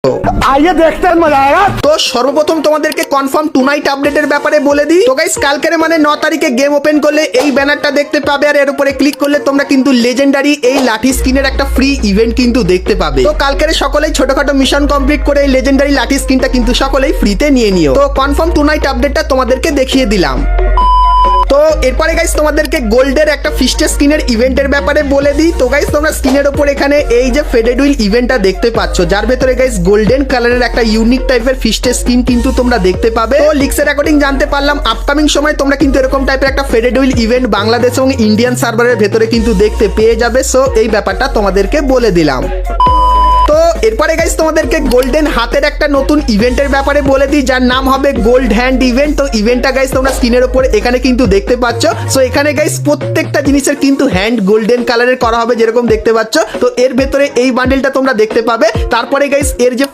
आइए देखते हैं मजा आएगा। তো সর্বপ্রথম তোমাদেরকে কনফার্ম টু নাইট আপডেটের ব্যাপারে বলে দিই। তো গাইস কালকের মানে 9 তারিখে গেম ওপেন করলে এই ব্যানারটা দেখতে পাবে, আর এর উপরে ক্লিক করলে তোমরা কিন্তু লেজেন্ডারি এই লাঠি স্কিনের একটা ফ্রি ইভেন্ট কিন্তু দেখতে পাবে। তো কালকের সকলেই ছোটখাটো মিশন কমপ্লিট করে এই লেজেন্ডারি লাঠি স্কিনটা কিন্তু সকলেই ফ্রিতে নিয়ে নিও। তো কনফার্ম টু নাইট আপডেটটা তোমাদেরকে দেখিয়ে দিলাম। তো এরপরে গাইস তোমাদেরকে গোল্ডের একটা ফিস্টের স্কিনের ইভেন্টের ব্যাপারে বলে দিই। তো গাইস তোমরা স্কিনের উপর এখানে এই যে ফেডেড হুইল ইভেন্টটা দেখতে পাচ্ছ, যার ভেতরে গাইস গোল্ডেন কালারের একটা ইউনিক টাইপের ফিস্টের স্কিন কিন্তু তোমরা দেখতে পাবে। তো লিক্সের অ্যাকর্ডিং জানতে পারলাম আপকামিং সময় তোমরা কিন্তু এরকম টাইপের একটা ফেডেড হুইল ইভেন্ট বাংলাদেশ এবং ইন্ডিয়ান সার্ভারের ভেতরে কিন্তু দেখতে পেয়ে যাবে। সো এই ব্যাপারটা তোমাদেরকে বলে দিলাম। তো এরপরে গাইস তোমাদেরকে গোল্ডেন হাতের একটা নতুন ইভেন্টের ব্যাপারে বলে দিই, যার নাম হবে গোল্ড হ্যান্ড ইভেন্ট। তো ইভেন্টটা গাইস তোমরা স্ক্রিনের উপর এখানে কিন্তু দেখতে পাচ্ছ। সো এখানে গাইস প্রত্যেকটা জিনিসের কিন্তু হ্যান্ড গোল্ডেন কালারের করা হবে যেরকম দেখতে পাচ্ছ। তো এর ভেতরে এই বান্ডেলটা তোমরা দেখতে পাবে। তারপরে গাইস এর যে